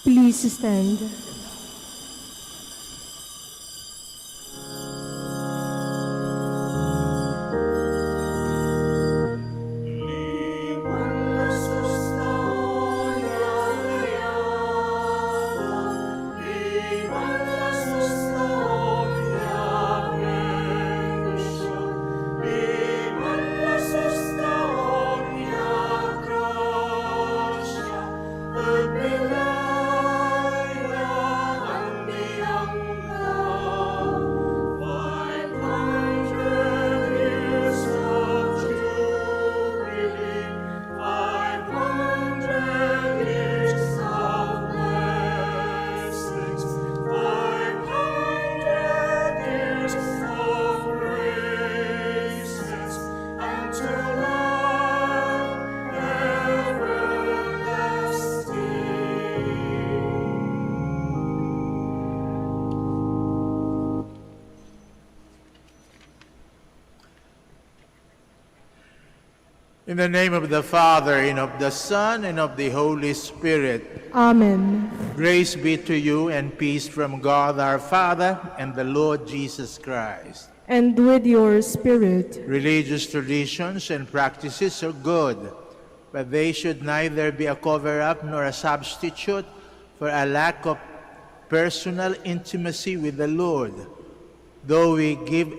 Please stand. In the name of the Father, and of the Son, and of the Holy Spirit. Amen. Grace be to you and peace from God our Father and the Lord Jesus Christ. And with your spirit. Religious traditions and practices are good, but they should neither be a cover-up nor a substitute for a lack of personal intimacy with the Lord. Though we give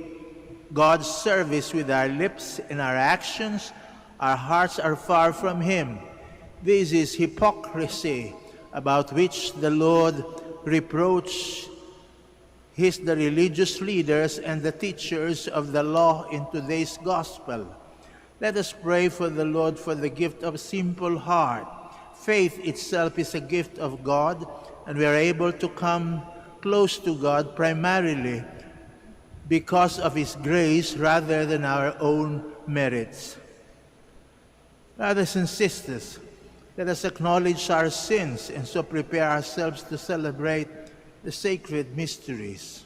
God's service with our lips and our actions, our hearts are far from Him. This is hypocrisy, about which the Lord reproached the religious leaders and the teachers of the law in today's gospel. Let us pray for the Lord for the gift of simple heart. Faith itself is a gift of God, and we are able to come close to God primarily because of His grace rather than our own merits. Brothers and sisters, let us acknowledge our sins and so prepare ourselves to celebrate the sacred mysteries.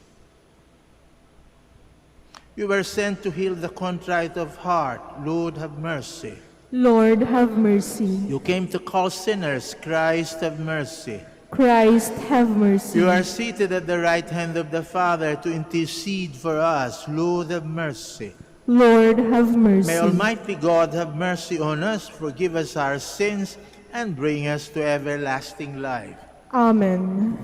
You were sent to heal the contrite of heart. Lord, have mercy. Lord, have mercy. You came to call sinners. Christ, have mercy. Christ, have mercy. You are seated at the right hand of the Father to intercede for us. Lord, have mercy. Lord, have mercy. May Almighty God have mercy on us, forgive us our sins, and bring us to everlasting life. Amen.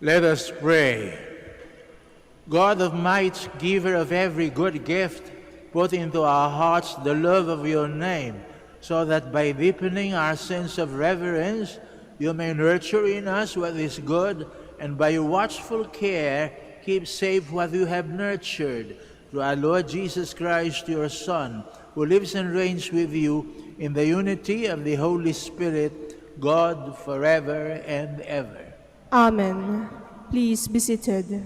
Let us pray. God of might, giver of every good gift, put into our hearts the love of your name, so that by deepening our sense of reverence, you may nurture in us what is good, and by your watchful care, keep safe what you have nurtured. Through our Lord Jesus Christ, your Son, who lives and reigns with you in the unity of the Holy Spirit, God forever and ever. Amen. Please be seated.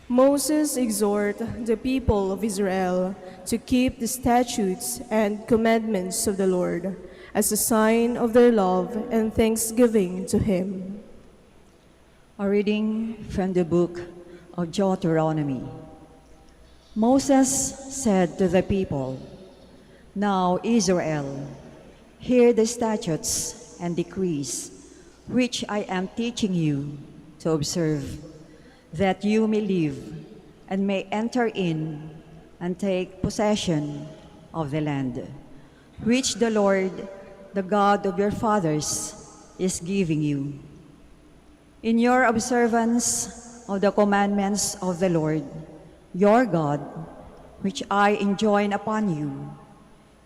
Moses exhorted the people of Israel to keep the statutes and commandments of the Lord as a sign of their love and thanksgiving to him. A reading from the book of Deuteronomy. Moses said to the people, "Now, Israel, hear the statutes and decrees which I am teaching you to observe, that you may live and may enter in and take possession of the land, which the Lord, the God of your fathers, is giving you. In your observance of the commandments of the Lord, your God, which I enjoin upon you,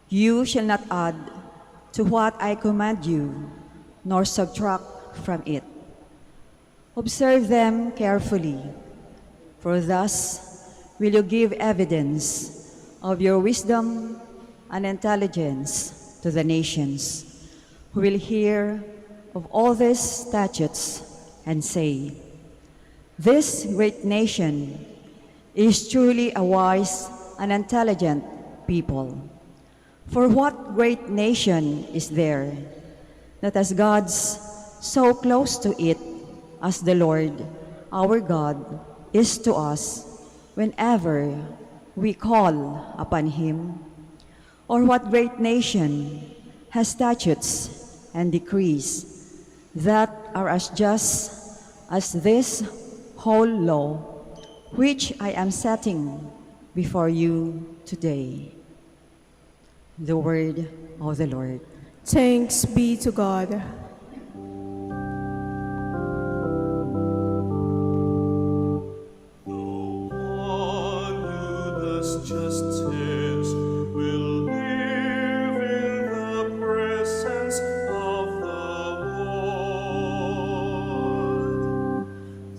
you shall not add to what I command you, nor subtract from it. Observe them carefully, for thus will you give evidence of your wisdom and intelligence to the nations, who will hear of all these statutes and say, 'This great nation is truly a wise and intelligent people.' For what great nation is there that has gods so close to it as the Lord, our God, is to us whenever we call upon him? Or what great nation has statutes and decrees that are as just as this whole law which I am setting before you today?" The word of the Lord. Thanks be to God. Justice will live in the presence of the Lord.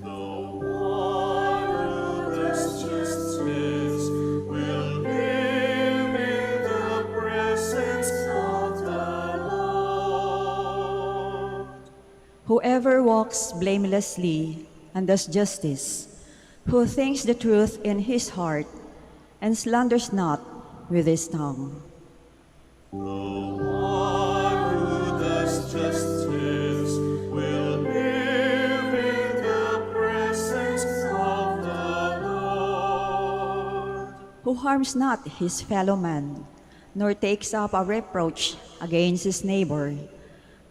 The one who does justice will live in the presence of the Lord. Whoever walks blamelessly and does justice, who thinks the truth in his heart, and slanders not with his tongue. The one who does justice will live in the presence of the Lord. Who harms not his fellow man, nor takes up a reproach against his neighbor,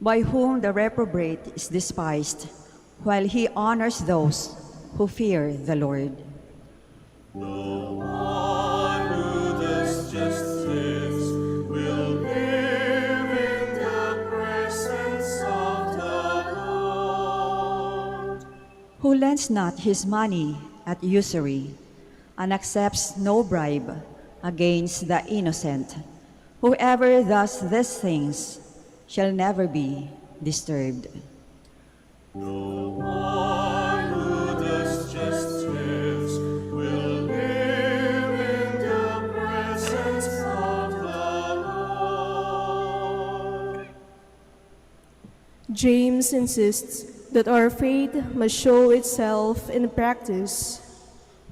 by whom the reprobate is despised, while he honors those who fear the Lord. The one who does justice will live in the presence of the Lord. Who lends not his money at usury, and accepts no bribe against the innocent. Whoever does these things shall never be disturbed. The one who does justice will live in the presence of the Lord. James insists that our faith must show itself in practice.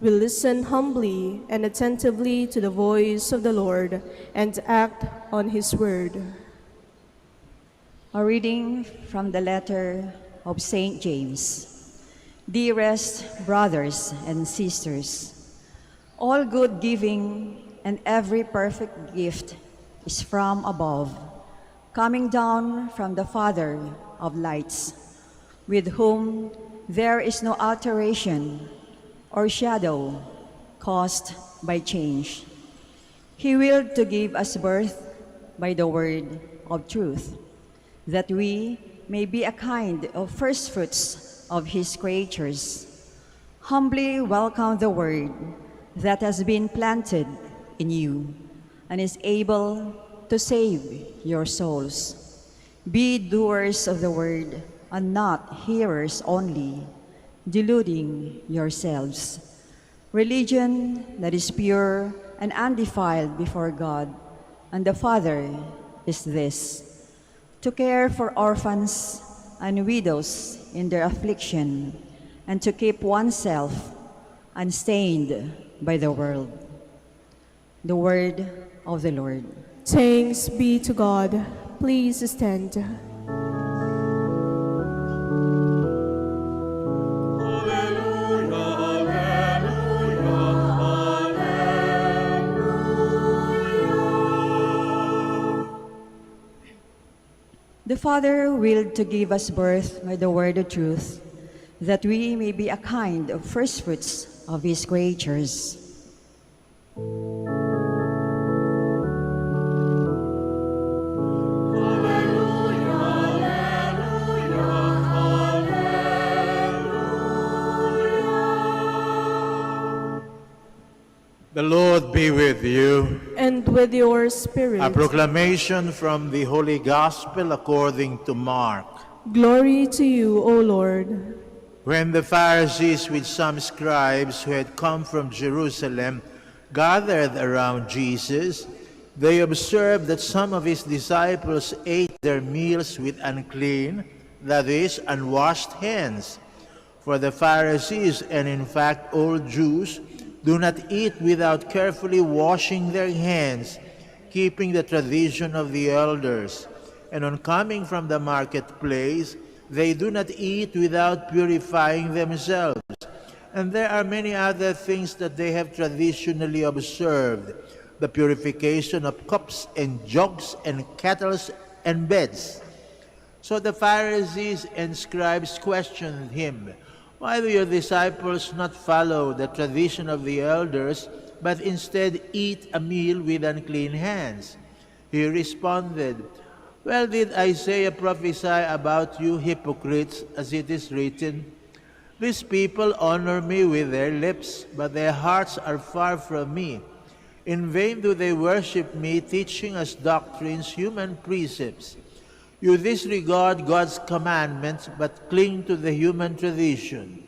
We listen humbly and attentively to the voice of the Lord and act on his word. A reading from the letter of St. James. Dearest brothers and sisters, all good giving and every perfect gift is from above, coming down from the Father of lights, with whom there is no alteration or shadow caused by change. He willed to give us birth by the word of truth, that we may be a kind of first fruits of his creatures, humbly welcome the word that has been planted in you and is able to save your souls. Be doers of the word and not hearers only, deluding yourselves. Religion that is pure and undefiled before God and the Father is this: to care for orphans and widows in their affliction, and to keep oneself unstained by the world. The word of the Lord. Thanks be to God. Please stand. The Father willed to give us birth by the word of truth, that we may be a kind of firstfruits of his creatures. The Lord be with you. And with your spirit. A proclamation from the Holy Gospel according to Mark. Glory to you, O Lord. When the Pharisees with some scribes who had come from Jerusalem gathered around Jesus, they observed that some of his disciples ate their meals with unclean, that is, unwashed hands. For the Pharisees, and in fact all Jews, do not eat without carefully washing their hands, keeping the tradition of the elders. And on coming from the marketplace, they do not eat without purifying themselves. And there are many other things that they have traditionally observed: the purification of cups and jugs and kettles and beds. So the Pharisees and scribes questioned him, "Why do your disciples not follow the tradition of the elders, but instead eat a meal with unclean hands?" He responded, "Well, did Isaiah prophesy about you hypocrites, as it is written, 'These people honor me with their lips, but their hearts are far from me. In vain do they worship me, teaching as doctrines human precepts. You disregard God's commandments, but cling to the human tradition.'"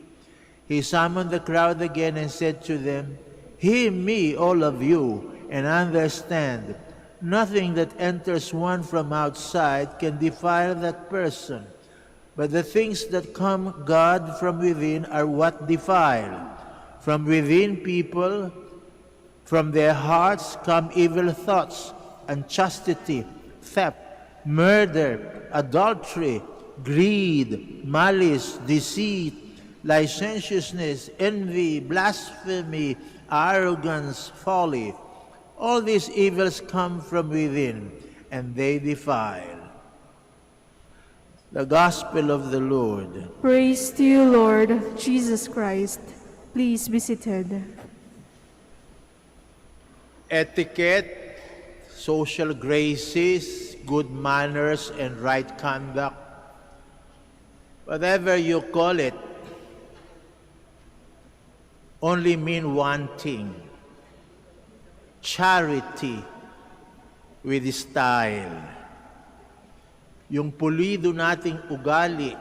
He summoned the crowd again and said to them, "Hear me, all of you, and understand. Nothing that enters one from outside can defile that person, but the things that come God from within are what defile. From within people, from their hearts come evil thoughts, unchastity, theft, murder, adultery, greed, malice, deceit, licentiousness, envy, blasphemy, arrogance, folly. All these evils come from within, and they defile." The Gospel of the Lord. Praise to you, Lord Jesus Christ. Please be seated. Etiquette, social graces, good manners, and right conduct, whatever you call it, only mean one thing: charity with style. Yung pulido nating ugali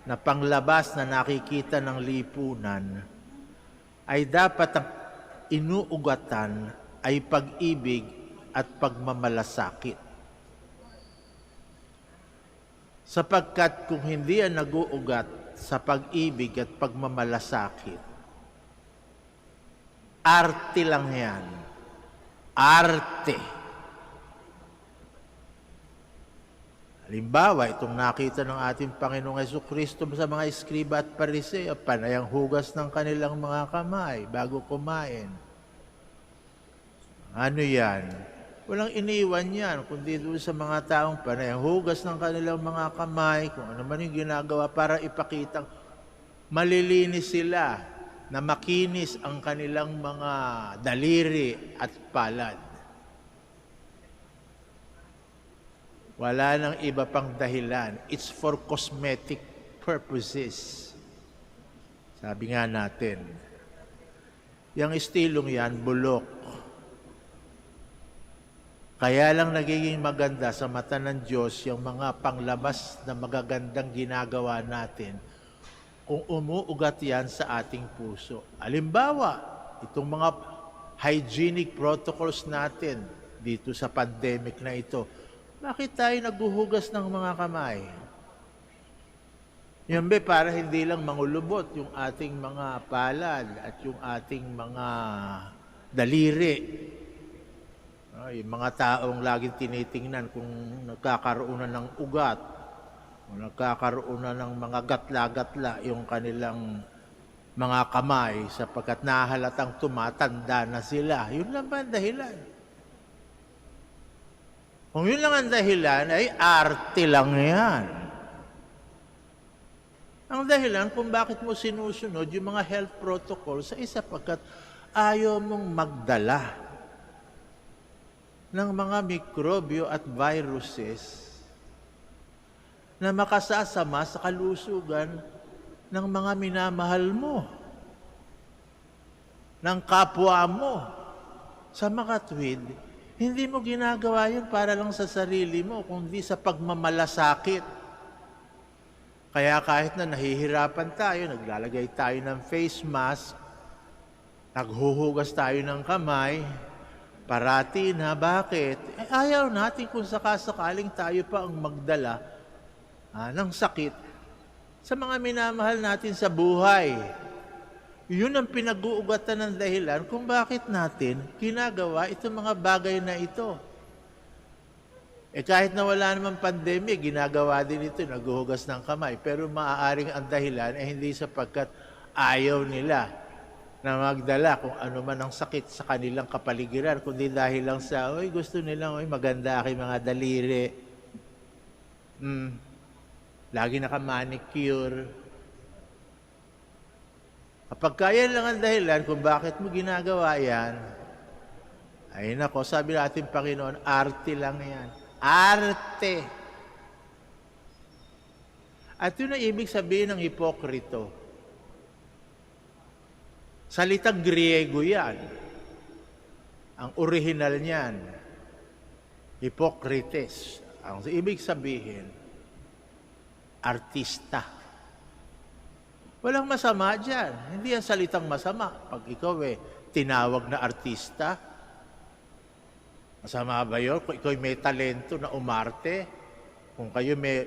na panglabas na nakikita ng lipunan ay dapat ang inuugatan ay pag-ibig at pagmamalasakit. Sapagkat kung hindi yan nag-uugat sa pag-ibig at pagmamalasakit, arte lang yan. Arte. Halimbawa, itong nakita ng ating Panginoong Jesucristo sa mga eskriba at pariseo, panayang hugas ng kanilang mga kamay bago kumain. Ano yan? Walang iniwan yan, kundi doon sa mga taong panayang hugas ng kanilang mga kamay, kung ano man yung ginagawa para ipakita malilinis sila, na makinis ang kanilang mga daliri at palad. Wala nang iba pang dahilan. It's for cosmetic purposes. Sabi nga natin, yung estilong yan, bulok. Kaya lang nagiging maganda sa mata ng Diyos yung mga panglabas na magagandang ginagawa natin kung umuugat yan sa ating puso. Halimbawa, itong mga hygienic protocols natin dito sa pandemic na ito, bakit tayo naghuhugas ng mga kamay? Yan ba, para hindi lang mangulubot yung ating mga palad at yung ating mga daliri. Yung mga taong laging tinitingnan kung nagkakaroon na ng ugat o nagkakaroon na ng mga gatla-gatla yung kanilang mga kamay sapagkat nahalatang tumatanda na sila. Yun lang ba ang dahilan? Kung yun lang ang dahilan, ay arte lang yan. Ang dahilan kung bakit mo sinusunod yung mga health protocols ay sapagkat ayaw mong magdala ng mga mikrobyo at viruses na makasasama sa kalusugan ng mga minamahal mo, ng kapwa mo. Sa makatwid, hindi mo ginagawa yun para lang sa sarili mo, kundi sa pagmamalasakit. Kaya kahit na nahihirapan tayo, naglalagay tayo ng face mask, naghuhugas tayo ng kamay, parati na bakit? Ayaw natin kung sakasakaling tayo pa ang magdala ng sakit sa mga minamahal natin sa buhay. Yun ang pinag-uugatan ng dahilan kung bakit natin ginagawa itong mga bagay na ito. Kahit na wala namang pandemic, ginagawa din ito, naghuhugas ng kamay. Pero maaaring ang dahilan ay hindi sapagkat ayaw nila na magdala kung ano man ang sakit sa kanilang kapaligiran, kundi dahil lang sa, gusto nilang, maganda aking mga daliri. Lagi naka-manicure. Kapag kaya lang ang dahilan kung bakit mo ginagawa yan, ay nako, sabi natin Panginoon, arte lang yan. Arte. At yun ang ibig sabihin ng hipokrito. Salitang Griego yan. Ang original niyan, Hippocrates. Ang ibig sabihin, artista. Walang masama dyan. Hindi yan salitang masama. Pag ikaw tinawag na artista, masama ba yun? Kung ikaw may talento na umarte, kung kayo may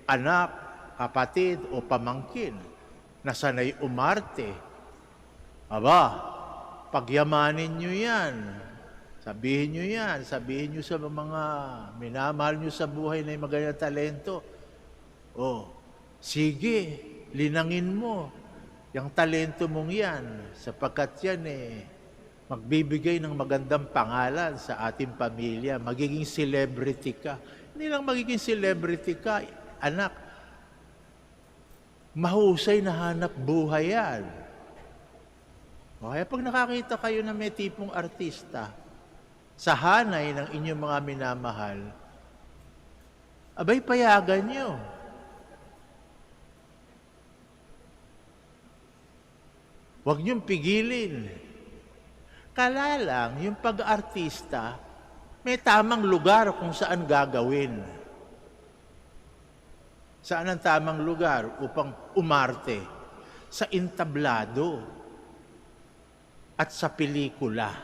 anak, kapatid o pamangkin na sanay umarte, pagyamanin nyo yan. Sabihin nyo yan. Sabihin nyo sa mga minamahal nyo sa buhay na yung magandang talento. Sige, linangin mo yung talento mong yan sapagkat yan magbibigay ng magandang pangalan sa ating pamilya. Magiging celebrity ka. Hindi lang magiging celebrity ka, anak. Mahusay na hanap buhay yan. Kaya pag nakakita kayo na may tipong artista sa hanay ng inyong mga minamahal, abay payagan nyo. Huwag niyong pigilin. Kala lang, yung pag-artista, may tamang lugar kung saan gagawin. Saan ang tamang lugar upang umarte? Sa entablado at sa pelikula.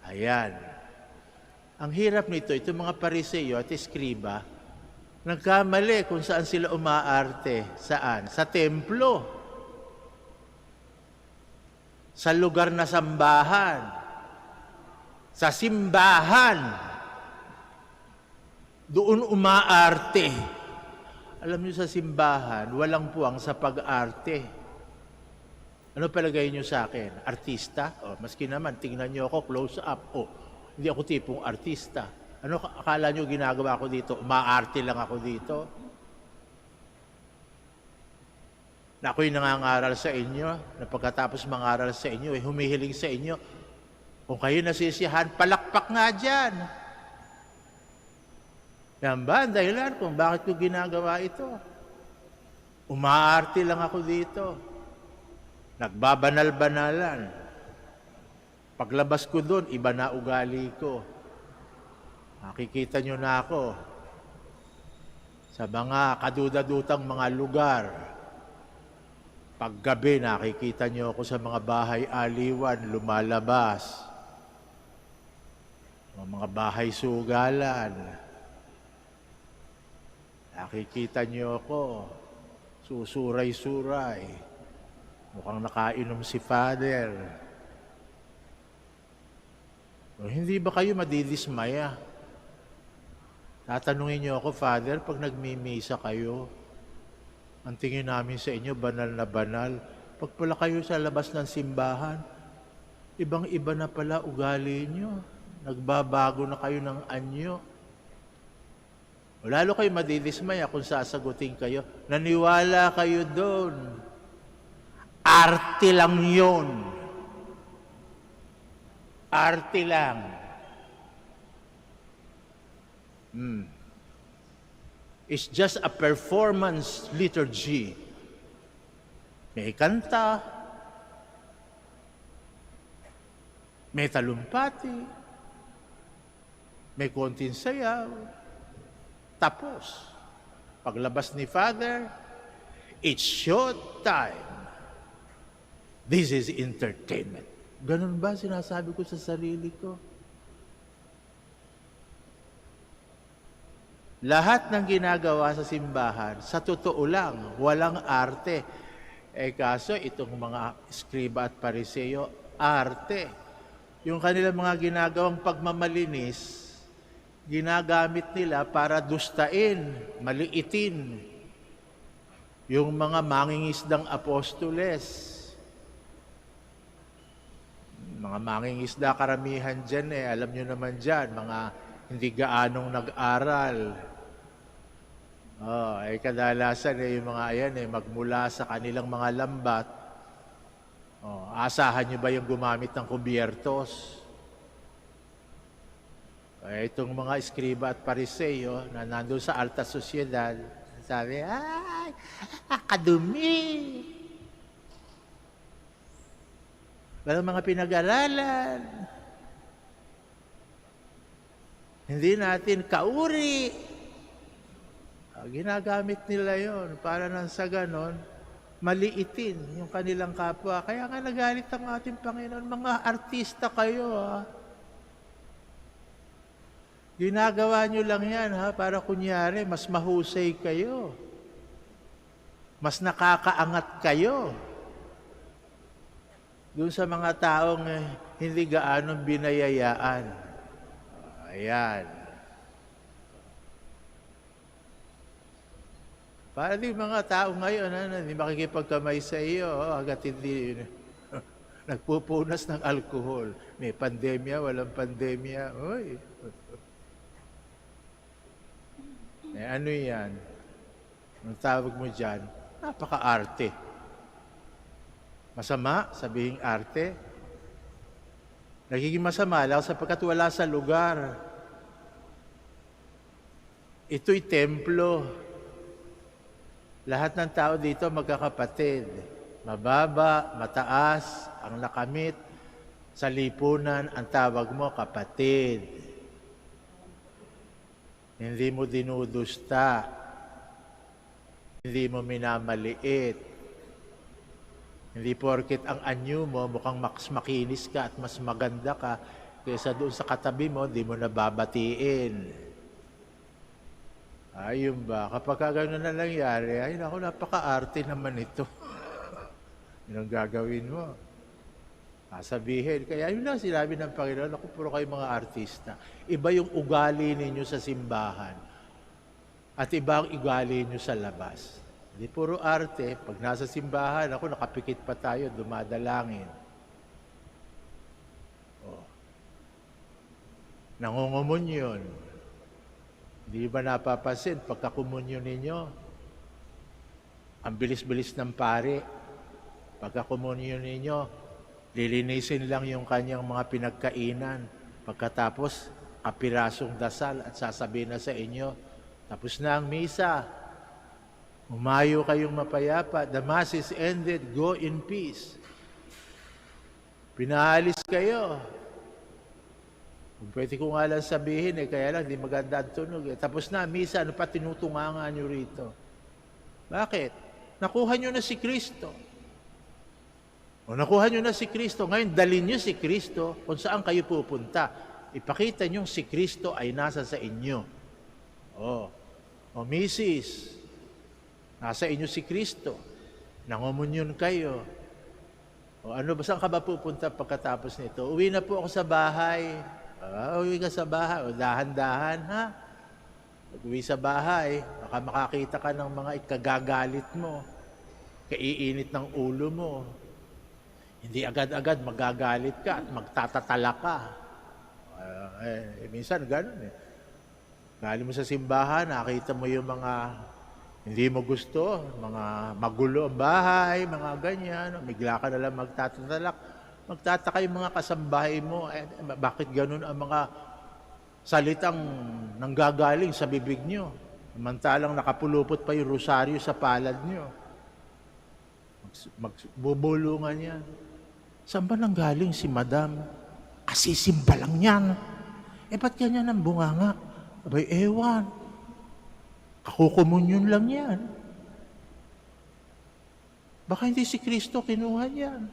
Ayan. Ang hirap nito, itong mga Pariseo at Eskriba, nagkamali kung saan sila umaarte. Saan? Sa templo. Sa lugar na sambahan. Sa simbahan. Doon umaarte. Alam niyo sa simbahan, walang puwang sa pag-arte. Ano palagay niyo sa akin? Artista? Maski naman, tingnan niyo ako close up. Hindi ako tipong artista. Ano akala niyo ginagawa ko dito? Umaarte lang ako dito? Na ako'y nangangaral sa inyo, na pagkatapos mangaral sa inyo, humihiling sa inyo. Kung kayo nasisiyahan, palakpak nga dyan. Yan ba ang dahilan kung bakit ko ginagawa ito? Umaarte lang ako dito. Nagbabanal-banalan. Paglabas ko doon, iba na ugali ko. Makikita nyo na ako sa mga kadudadutang mga lugar. Paggabi, nakikita nyo ako sa mga bahay aliwan, lumalabas. Mga bahay sugalan. Nakikita nyo ako, susuray-suray. Mukhang nakainom si Father. O, hindi ba kayo madidismaya? Tatanungin niyo ako, Father, pag nagmimisa kayo, ang tingin namin sa inyo, banal na banal. Pag pala kayo sa labas ng simbahan, ibang-iba na pala ugali niyo. Nagbabago na kayo ng anyo. O, lalo kayo madidismaya kung sasagutin kayo. Naniwala kayo doon. Arte lang yun. Arte lang. It's just a performance liturgy. May kanta, may talumpati, may konting sayaw. Tapos, paglabas ni Father, it's showtime. This is entertainment. Ganun ba sinasabi ko sa sarili ko? Lahat ng ginagawa sa simbahan, sa totoo lang, walang arte. Kaso itong mga eskriba at pariseo, arte. Yung kanilang mga ginagawang pagmamalinis, ginagamit nila para dustain, maliitin yung mga mangingisdang apostoles. Mga mangingisda karamihan dyan alam nyo naman dyan, mga hindi gaanong nag-aral. Kadalasan yung mga ayan magmula sa kanilang mga lambat. Asahan nyo ba yung gumamit ng kubyertos? Itong mga eskriba at pariseo na nandun sa alta sosyedad, sabi, ay, akadumi. Walang mga pinag-aralan. Hindi natin kauri. Ginagamit nila yon para nang sa ganon, maliitin yung kanilang kapwa. Kaya nga nagalit ang ating Panginoon, mga artista kayo. Ginagawa nyo lang yan para kunyari, mas mahusay kayo. Mas nakakaangat kayo. Doon sa mga taong hindi gaanong binayayaan. Ayan. Para di mga tao ngayon, hindi makikipagkamay sa iyo, hanggat hindi nagpupunas ng alkohol. May pandemya, walang pandemya. Oy. Ano yan? Ang tawag mo dyan, napaka-arte. Masama, sabihing arte. Nagiging masama lang sapagkat wala sa lugar. Ito'y templo. Lahat ng tao dito magkakapatid. Mababa, mataas, ang nakamit. Sa lipunan, ang tawag mo kapatid. Hindi mo dinudusta. Hindi mo minamaliit. Hindi porket ang anyo mo mukhang mas makinis ka at mas maganda ka kaysa doon sa katabi mo, di mo nababatiin. Ayun ba? Kapag gano'n na nangyari, ay naku, napaka-arte naman ito. Yun ang gagawin mo. Sabihin. Kaya yun lang sinabi ng Panginoon, ako puro kayo mga artista. Iba yung ugali ninyo sa simbahan. At iba ang ugali ninyo sa labas. Hindi puro arte. Pag nasa simbahan, ako nakapikit pa tayo, dumadalangin. Nangungumunyon. Hindi ba napapansin, pagkakumunyon ninyo, ang bilis-bilis ng pare. Pagkakumunyon ninyo, lilinisin lang yung kanyang mga pinagkainan. Pagkatapos, kapirasong dasal at sasabihin na sa inyo, tapos na ang misa. Umayo kayong mapayapa. The Mass is ended. Go in peace. Pinaalis kayo. Kung pwede ko nga lang sabihin, kaya lang, di maganda ang tunog. Tapos na, misa, ano pa tinutunganga nyo rito? Bakit? Nakuha nyo na si Kristo. O nakuha nyo na si Kristo. Ngayon, dalhin nyo si Kristo kung saan kayo pupunta. Ipakita nyo si Kristo ay nasa sa inyo. O misis, nasa inyo si Kristo. Nangomunyon kayo. O ano ba, saan ka ba pupunta pagkatapos nito? Uwi na po ako sa bahay. Uwi ka sa bahay. O dahan-dahan, ha? Pag-uwi sa bahay, baka makakita ka ng mga ikagagalit mo. Kaiinit ng ulo mo. Hindi agad-agad magagalit ka at magtatatala ka. Minsan gano'n eh. Galing mo sa simbahan, nakita mo yung mga hindi mo gusto, mga magulo ang bahay, mga ganyan. Bigla ka nalang magtatatalak. Magtataka yung mga kasambahay mo. Bakit gano'n ang mga salitang nanggagaling sa bibig nyo? Samantalang nakapulupot pa yung rosaryo sa palad nyo. Magbubulungan yan. Saan ba nanggaling si Madam? Asisimba lang yan. Ba't ganyan ang bunganga? Abay, ewan. Kakukumunyon lang yan. Baka hindi si Kristo kinuha yan.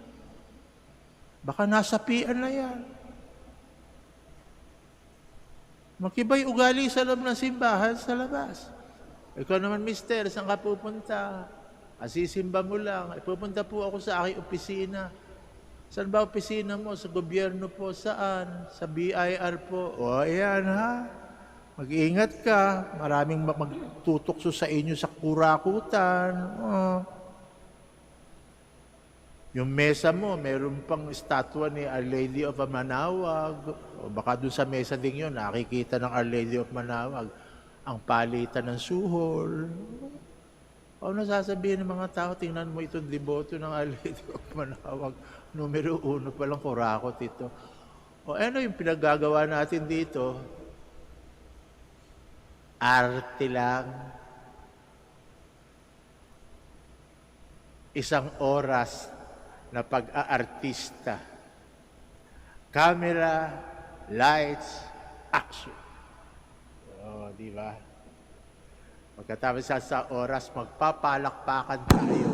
Baka nasapian na yan. Magkibay ugali sa loob ng simbahan sa labas. Ikaw naman, mister, saan ka pupunta? Asisimba mo lang. Pupunta po ako sa aking opisina. Saan ba opisina mo? Sa gobyerno po. Saan? Sa BIR po. O, ayan ha. Mag-iingat ka. Maraming magtutukso sa inyo sa kurakutan. Yung mesa mo, meron pang estatwa ni Our Lady of Manaoag. O baka dun sa mesa din yun, nakikita ng Our Lady of Manaoag ang palitan ng suhol. Ano sasabihin ng mga tao? Tingnan mo itong deboto ng Our Lady of Manaoag. Numero 1 palang kurakot ito. O ano yung pinaggagawa natin dito? Arte lang. Isang oras na pag-aartista. Camera, lights, action. Di ba? Pagkatapos sa oras, magpapalakpakan tayo.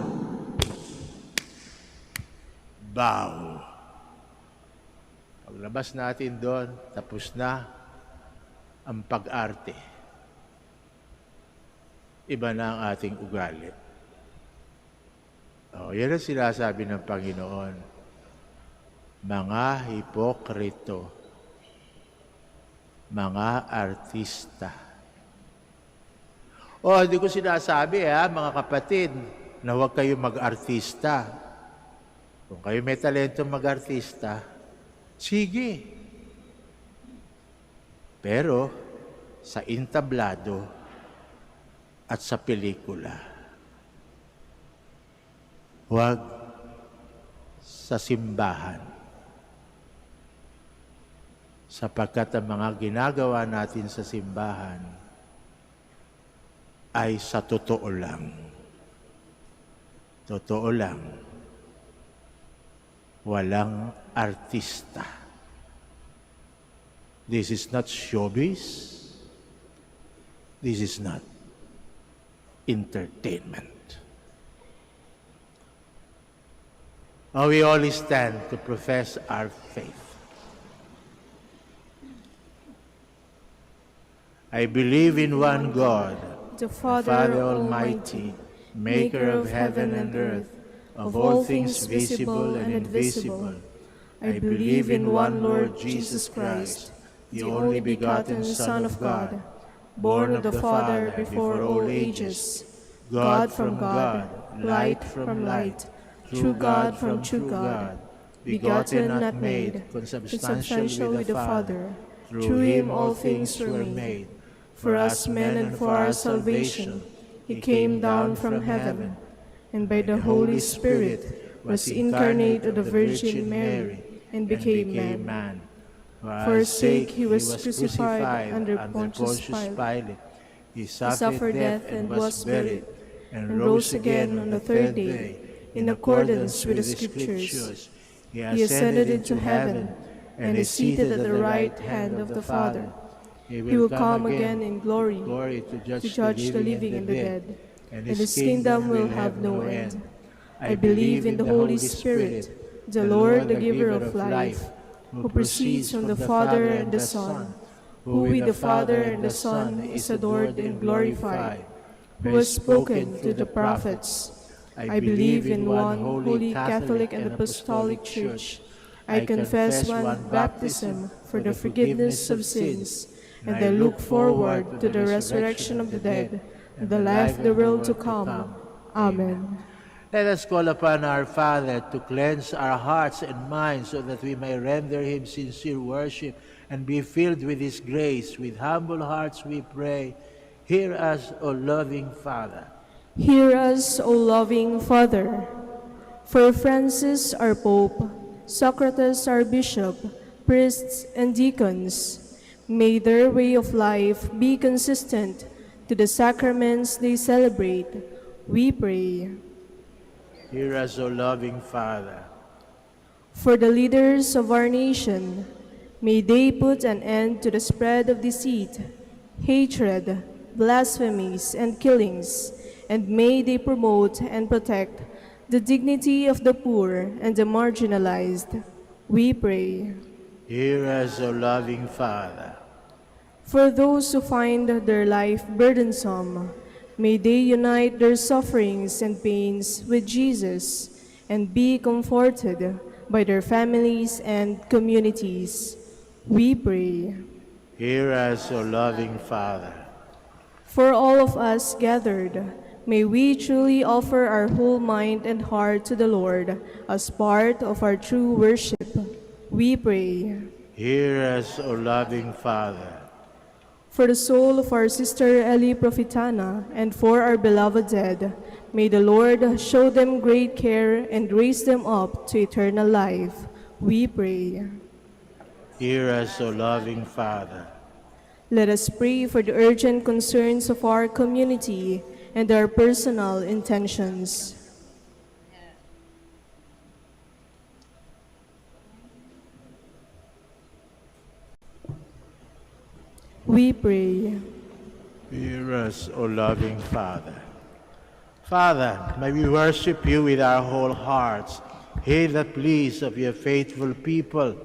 Bow. Paglabas natin doon, tapos na ang pag-arte. Iba na ang ating ugali. Yan ang sinasabi ng Panginoon. Mga hipokrito, mga artista. Hindi ko sinasabi mga kapatid, na huwag kayong mag-artista. Kung kayo may talento mag-artista, sige. Pero sa entablado at sa pelikula. Huwag sa simbahan. Sapagkat ang mga ginagawa natin sa simbahan ay sa totoo lang. Totoo lang. Walang artista. This is not showbiz. This is not entertainment. We all stand to profess our faith. I believe in one God, the Father Almighty, maker of heaven and earth, of all things visible and invisible. I believe in one Lord Jesus Christ, the only begotten Son of God, born of the Father before all ages, God from God, light from light, true God from true God, begotten, not made, consubstantial with the Father. Through him all things were made. For us men and for our salvation, he came down from heaven, and by the Holy Spirit was incarnate of the Virgin Mary, and became man. For our sake he was crucified under Pontius Pilate. He suffered death and was buried, and rose again on the third day, in accordance with the Scriptures. He ascended into heaven and is seated at the right hand of the Father. He will come again in glory to judge the living and the dead, and his kingdom will have no end. I believe in the Holy Spirit, the Lord, the giver of life, who proceeds from the Father and the Son, who with the Father and the Son is adored and glorified, who has spoken to the prophets. I believe in one holy Catholic and Apostolic Church. I confess one baptism for the forgiveness of sins, and I look forward to the resurrection of the dead and the life of the world to come. Amen. Let us call upon our Father to cleanse our hearts and minds so that we may render him sincere worship and be filled with his grace. With humble hearts we pray. Hear us, O loving Father. Hear us, O loving Father. For Francis, our Pope, Socrates, our Bishop, priests and deacons, may their way of life be consistent to the sacraments they celebrate, we pray. Hear us, O loving Father. For the leaders of our nation, may they put an end to the spread of deceit, hatred, blasphemies, and killings, and may they promote and protect the dignity of the poor and the marginalized, we pray. Hear us, O loving Father. For those who find their life burdensome, may they unite their sufferings and pains with Jesus and be comforted by their families and communities, we pray. Hear us, O loving Father. For all of us gathered, may we truly offer our whole mind and heart to the Lord as part of our true worship, we pray. Hear us, O loving Father. For the soul of our sister Ellie Profitana and for our beloved dead, may the Lord show them great care and raise them up to eternal life, we pray. Hear us, O loving Father. Let us pray for the urgent concerns of our community and our personal intentions. We pray. Hear us, O loving Father. Father, may we worship you with our whole hearts. Hear the pleas of your faithful people.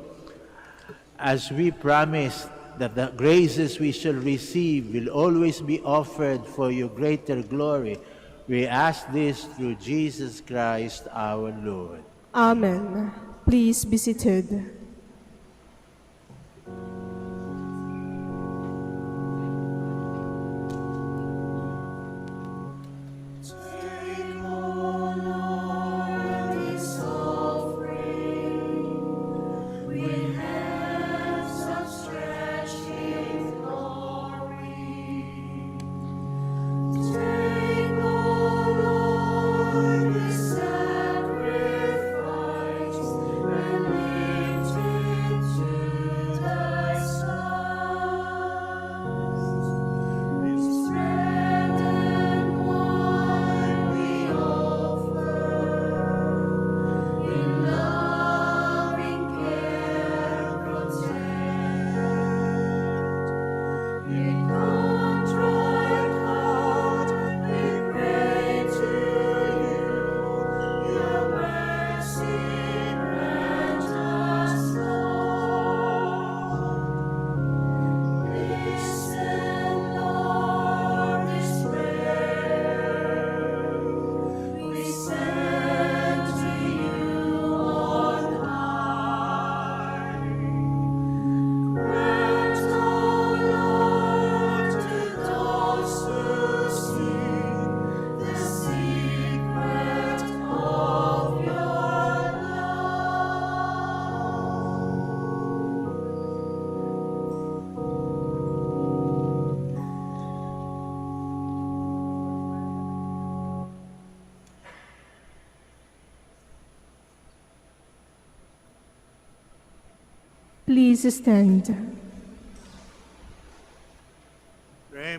As we promise that the graces we shall receive will always be offered for your greater glory, we ask this through Jesus Christ our Lord. Amen. Please be seated. Please stand.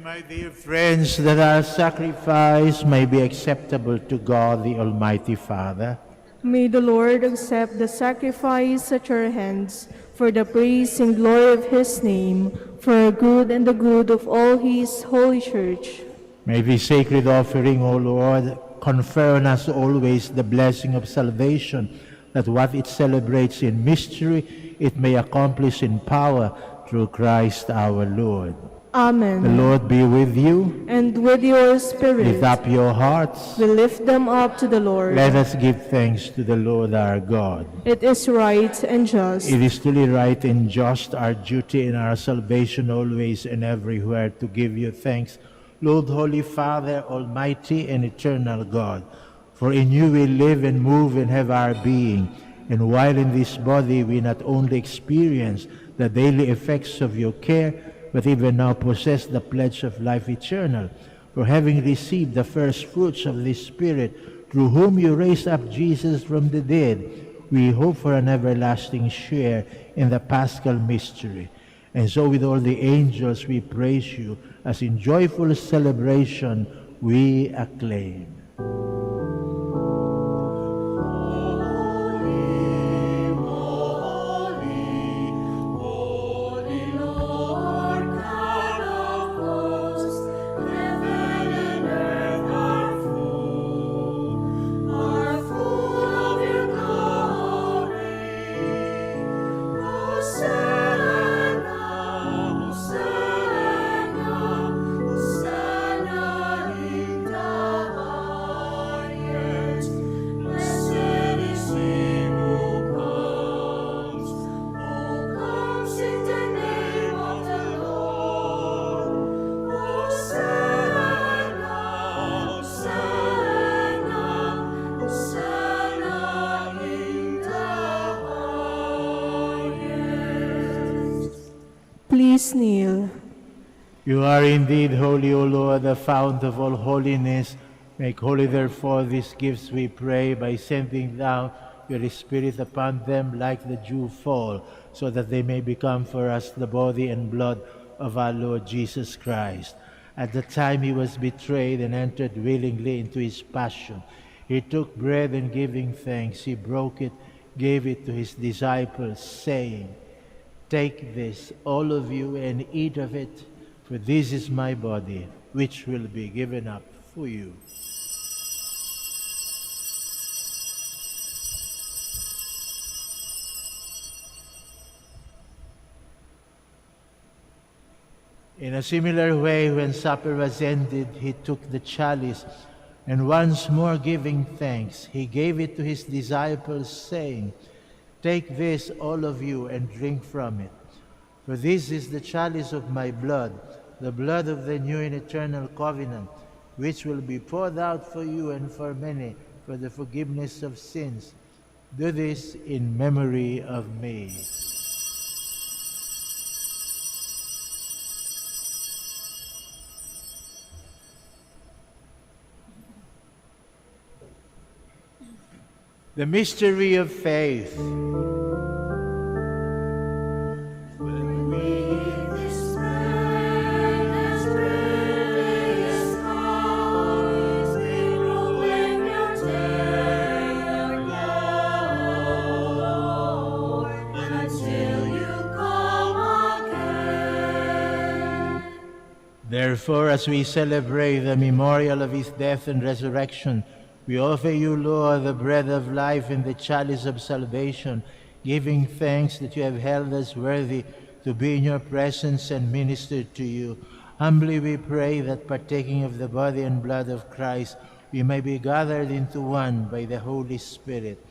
my dear friends, that our sacrifice may be acceptable to God, the Almighty Father. May the Lord accept the sacrifice at your hands for the praise and glory of his name, for our good and the good of all his holy church. May this sacred offering, O Lord, confer on us always the blessing of salvation, that what it celebrates in mystery, it may accomplish in power through Christ our Lord. Amen. The Lord be with you. And with your spirit, Lift up your hearts. we lift them up to the Lord. Let us give thanks to the Lord our God. It is right and just. It is truly right and just, our duty and our salvation always and everywhere, to give you thanks, Lord, Holy Father, Almighty and eternal God. For in you we live and move and have our being. And while in this body we not only experience the daily effects of your care, but even now possess the pledge of life eternal. For having received the first fruits of the Spirit, through whom you raised up Jesus from the dead, we hope for an everlasting share in the Paschal mystery. And so with all the angels we praise you, as in joyful celebration we acclaim. Please kneel. You are indeed holy, O Lord, the fount of all holiness. Make holy, therefore, these gifts, we pray, by sending down your Spirit upon them like the dew fall, so that they may become for us the body and blood of our Lord Jesus Christ. At the time he was betrayed and entered willingly into his passion, he took bread and giving thanks, he broke it, gave it to his disciples, saying, "Take this, all of you, and eat of it, for this is my body, which will be given up for you." In a similar way, when supper was ended, he took the chalice, and once more giving thanks, he gave it to his disciples, saying, "Take this, all of you, and drink from it. For this is the chalice of my blood, the blood of the new and eternal covenant, which will be poured out for you and for many for the forgiveness of sins. Do this in memory of me." The mystery of faith. When we eat this bread and drink this cup, we proclaim your death, Lord, until you come again. Therefore, as we celebrate the memorial of his death and resurrection, we offer you, Lord, the bread of life and the chalice of salvation, giving thanks that you have held us worthy to be in your presence and minister to you. Humbly we pray that, partaking of the body and blood of Christ, we may be gathered into one by the Holy Spirit.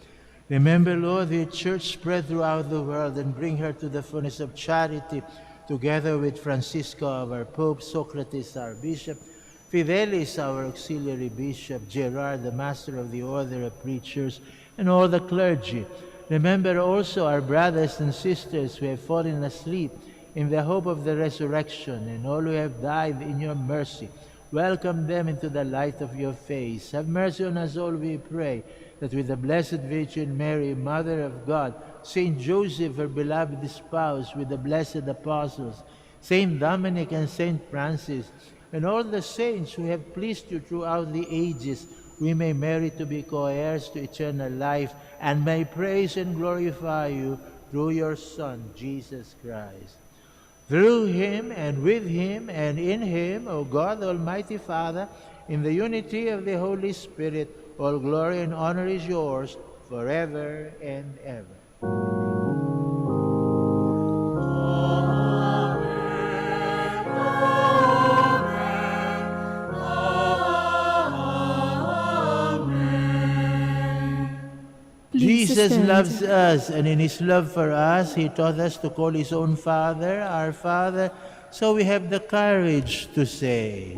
Remember, Lord, your church spread throughout the world, and bring her to the fullness of charity, together with Francisco, our Pope, Socrates, our Bishop, Fidelis, our auxiliary bishop, Gerard, the master of the order of preachers, and all the clergy. Remember also our brothers and sisters who have fallen asleep in the hope of the resurrection, and all who have died in your mercy. Welcome them into the light of your face. Have mercy on us all, we pray, that with the Blessed Virgin Mary, Mother of God, Saint Joseph, her beloved spouse, with the blessed apostles, Saint Dominic and Saint Francis, and all the saints who have pleased you throughout the ages, we may merit to be co-heirs to eternal life, and may praise and glorify you through your Son, Jesus Christ. Through him, and with him, and in him, O God, Almighty Father, in the unity of the Holy Spirit, all glory and honor is yours forever and ever. Jesus loves us, and in his love for us, he taught us to call his own Father our Father, so we have the courage to say,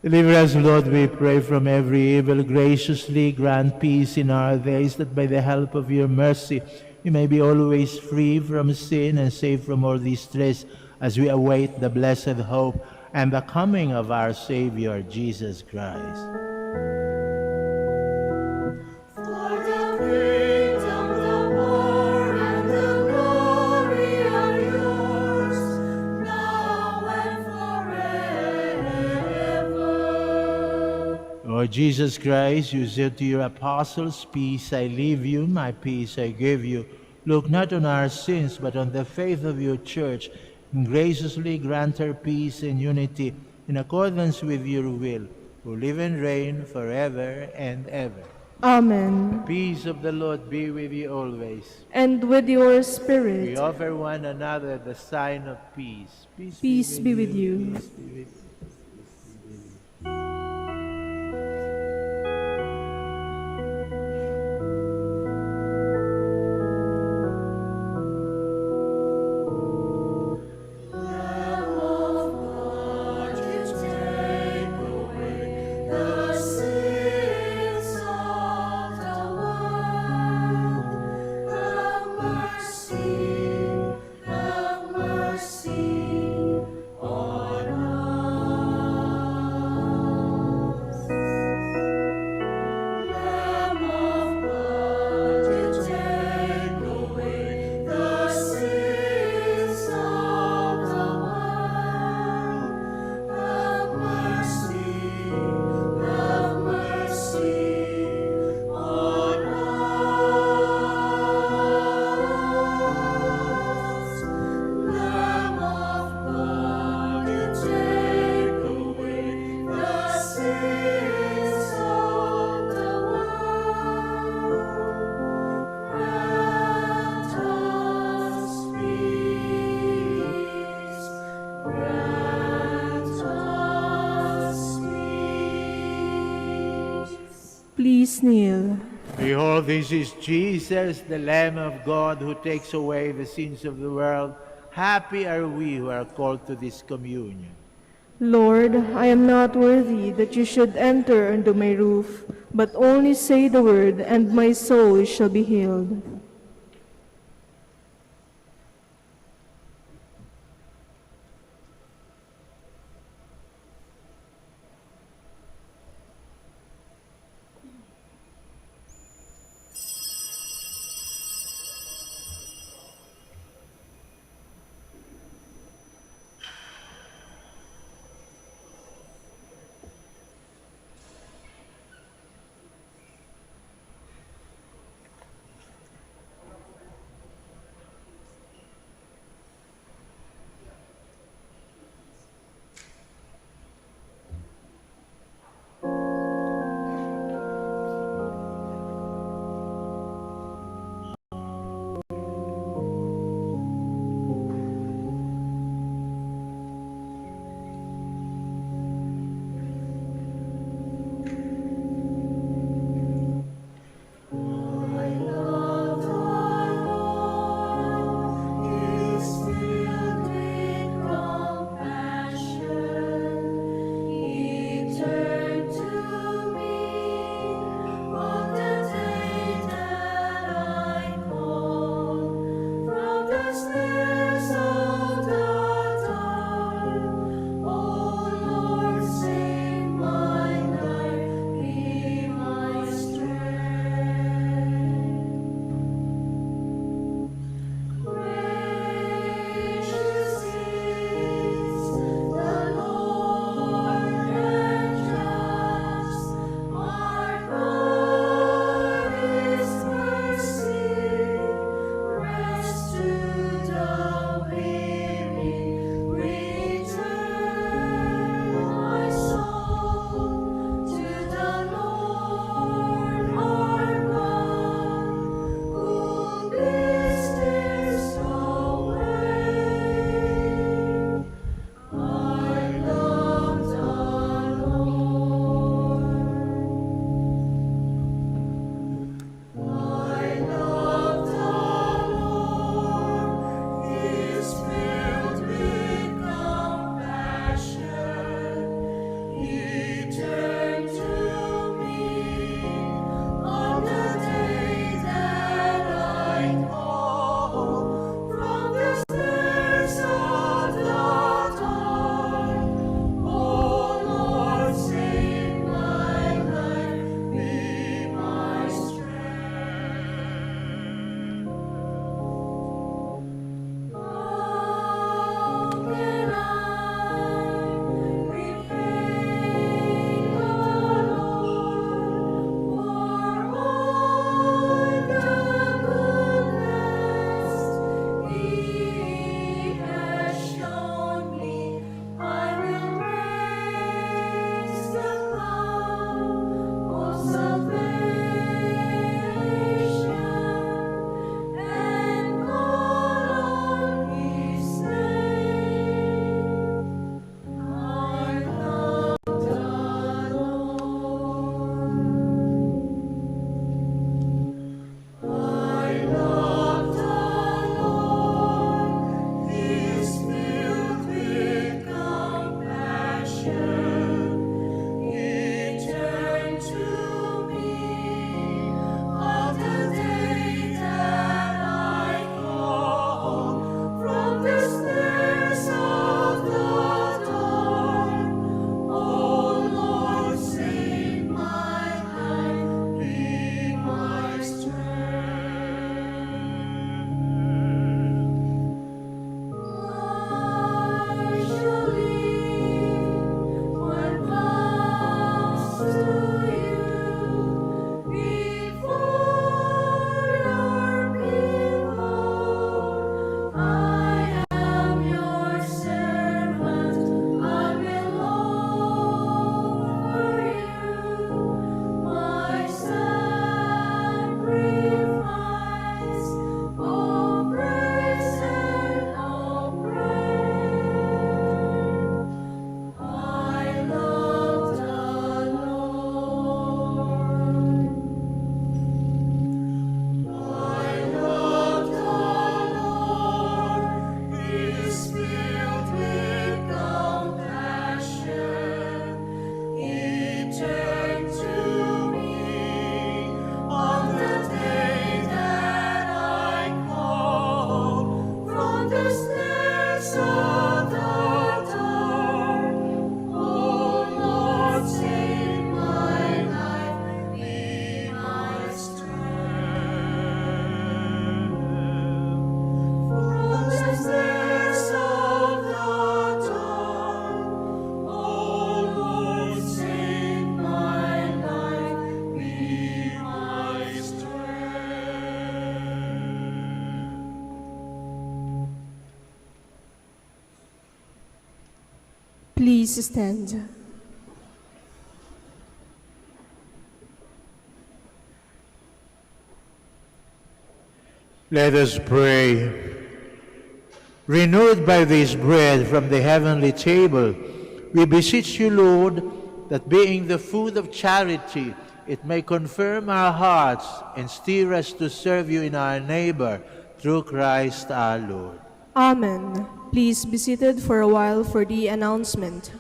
Deliver us, Lord, we pray, from every evil. Graciously grant peace in our days, that by the help of your mercy we may be always free from sin and safe from all distress, as we await the blessed hope and the coming of our Savior, Jesus Christ. For the kingdom, the power, and the glory are yours, now and forever. Lord Jesus Christ, you said to your apostles, "Peace I leave you, my peace I give you." Look not on our sins, but on the faith of your church, and graciously grant her peace and unity in accordance with your will, who live and reign forever and ever. Amen. Peace of the Lord be with you always. And with your We spirit, offer one another the sign of peace. peace be with you. Peace be with you. Lamb of God, you take away the sins of the world. Have mercy on us. Lamb of God, you take away the sins of the world. Have mercy on us. Lamb of God, you take away the sins of the world. Grant us peace. Grant us peace. Please kneel. Behold, this is Jesus, the Lamb of God, who takes away the sins of the world. Happy are we who are called to this communion. Lord, I am not worthy that you should enter under my roof, but only say the word, and my soul shall be healed. Please stand. Let us pray. Renewed by this bread from the heavenly table, we beseech you, Lord, that being the food of charity, it may confirm our hearts and steer us to serve you in our neighbor, through Christ our Lord. Amen. Please be seated for a while for the announcement.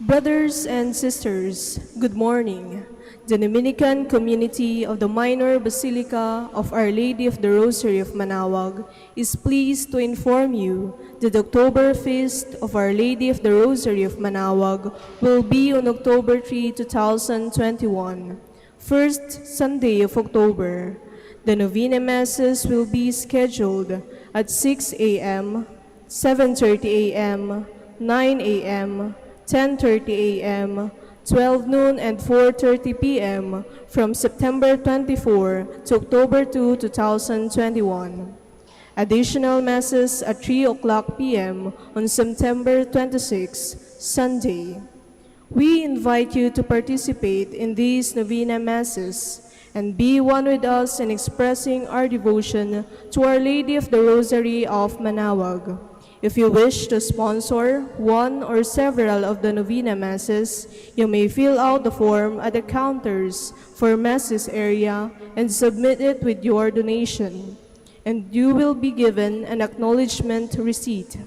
Brothers and sisters, good morning. The Dominican community of the Minor Basilica of Our Lady of the Rosary of Manaoag is pleased to inform you that the October Feast of Our Lady of the Rosary of Manaoag will be on October 3, 2021, first Sunday of October. The Novena Masses will be scheduled at 6 a.m., 7:30 a.m., 9 a.m., 10:30 a.m., 12 noon, and 4:30 p.m. from September 24 to October 2, 2021. Additional Masses at 3 o'clock p.m. on September 26, Sunday. We invite you to participate in these Novena Masses and be one with us in expressing our devotion to Our Lady of the Rosary of Manaoag. If you wish to sponsor one or several of the Novena Masses, you may fill out the form at the counters for Masses area and submit it with your donation, and you will be given an acknowledgement receipt.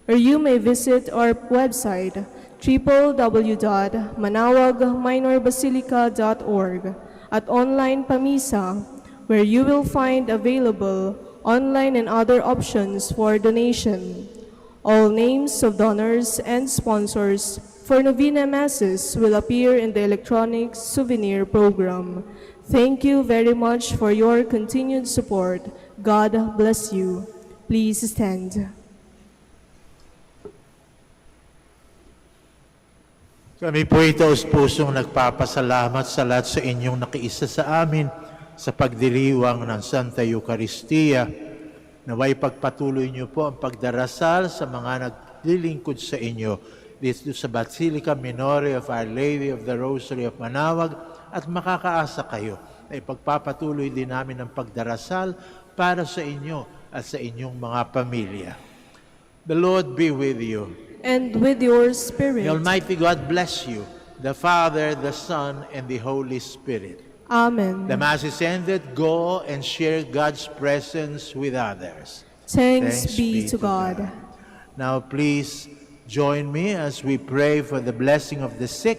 Or you may visit our website, www.manaoagminorbasilica.org, at Online Pamisa, where you will find available online and other options for donation. All names of donors and sponsors for Novena Masses will appear in the electronic souvenir program. Thank you very much for your continued support. God bless you. Please stand. Kami po itaos pusong nagpapasalamat sa lahat sa inyong nakiisa sa amin sa pagdiriwang ng Santa Eucharistia. Naway pagpatuloy niyo po ang pagdarasal sa mga naglilingkod sa inyo dito sa Basilica Minore of Our Lady of the Rosary of Manaoag, at makakaasa kayo na ipagpapatuloy din namin ang pagdarasal para sa inyo at sa inyong mga pamilya. The Lord be with you. And with your spirit. The Almighty God bless you, the Father, the Son, and the Holy Spirit. Amen. The Mass is ended. Go and share God's presence with others. Thanks be to God. Now please join me as we pray for the blessing of the sick,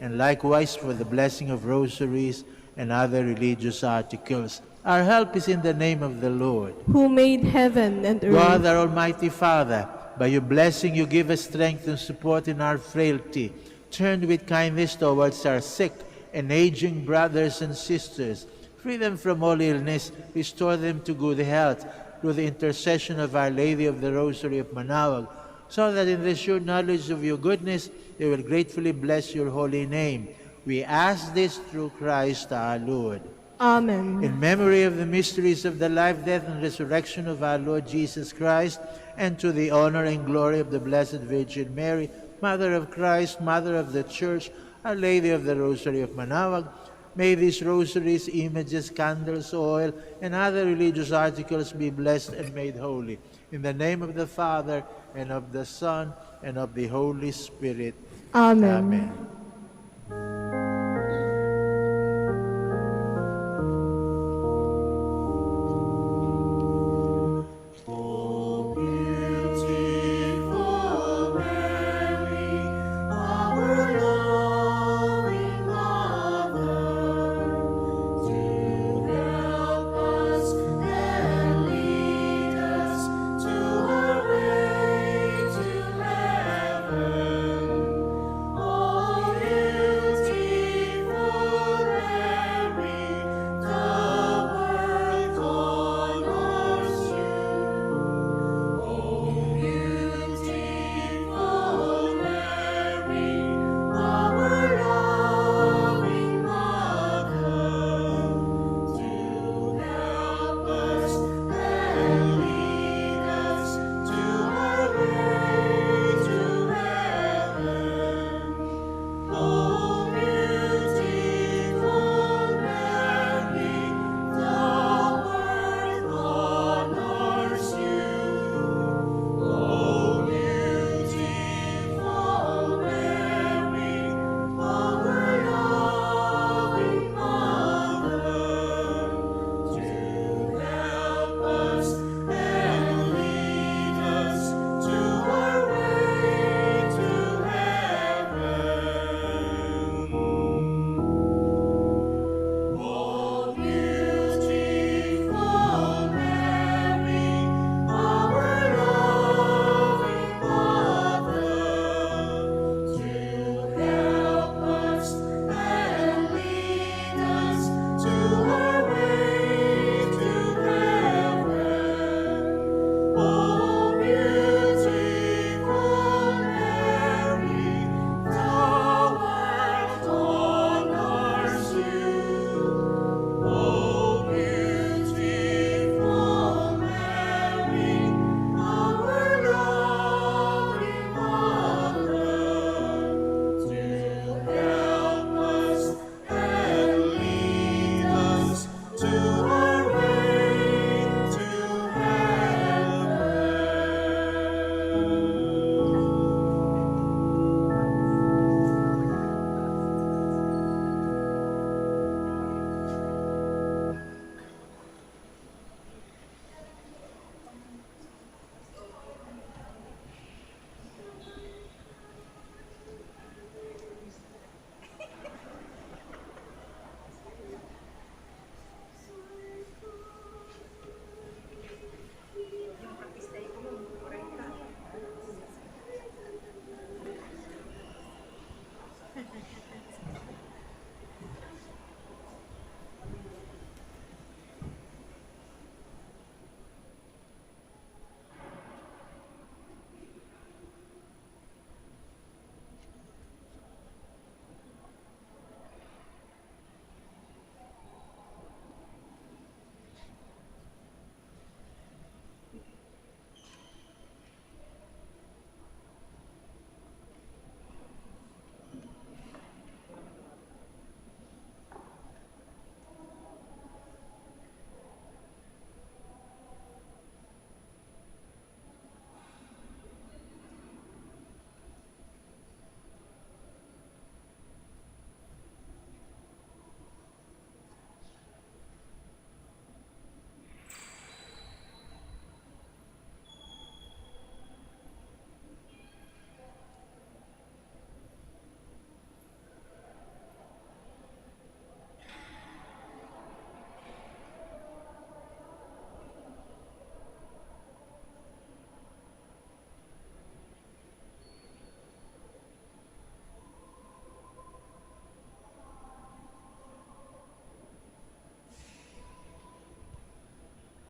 and likewise for the blessing of rosaries and other religious articles. Our help is in the name of the Lord, who made heaven and earth. God, our Almighty Father, by your blessing you give us strength and support in our frailty. Turn with kindness towards our sick and aging brothers and sisters. Free them from all illness, restore them to good health, through the intercession of Our Lady of the Rosary of Manaoag, so that in the sure knowledge of your goodness they will gratefully bless your holy name. We ask this through Christ our Lord. Amen. In memory of the mysteries of the life, death, and resurrection of our Lord Jesus Christ, and to the honor and glory of the Blessed Virgin Mary, Mother of Christ, Mother of the Church, Our Lady of the Rosary of Manaoag, may these rosaries, images, candles, oil, and other religious articles be blessed and made holy. In the name of the Father, and of the Son, and of the Holy Spirit. Amen. Amen.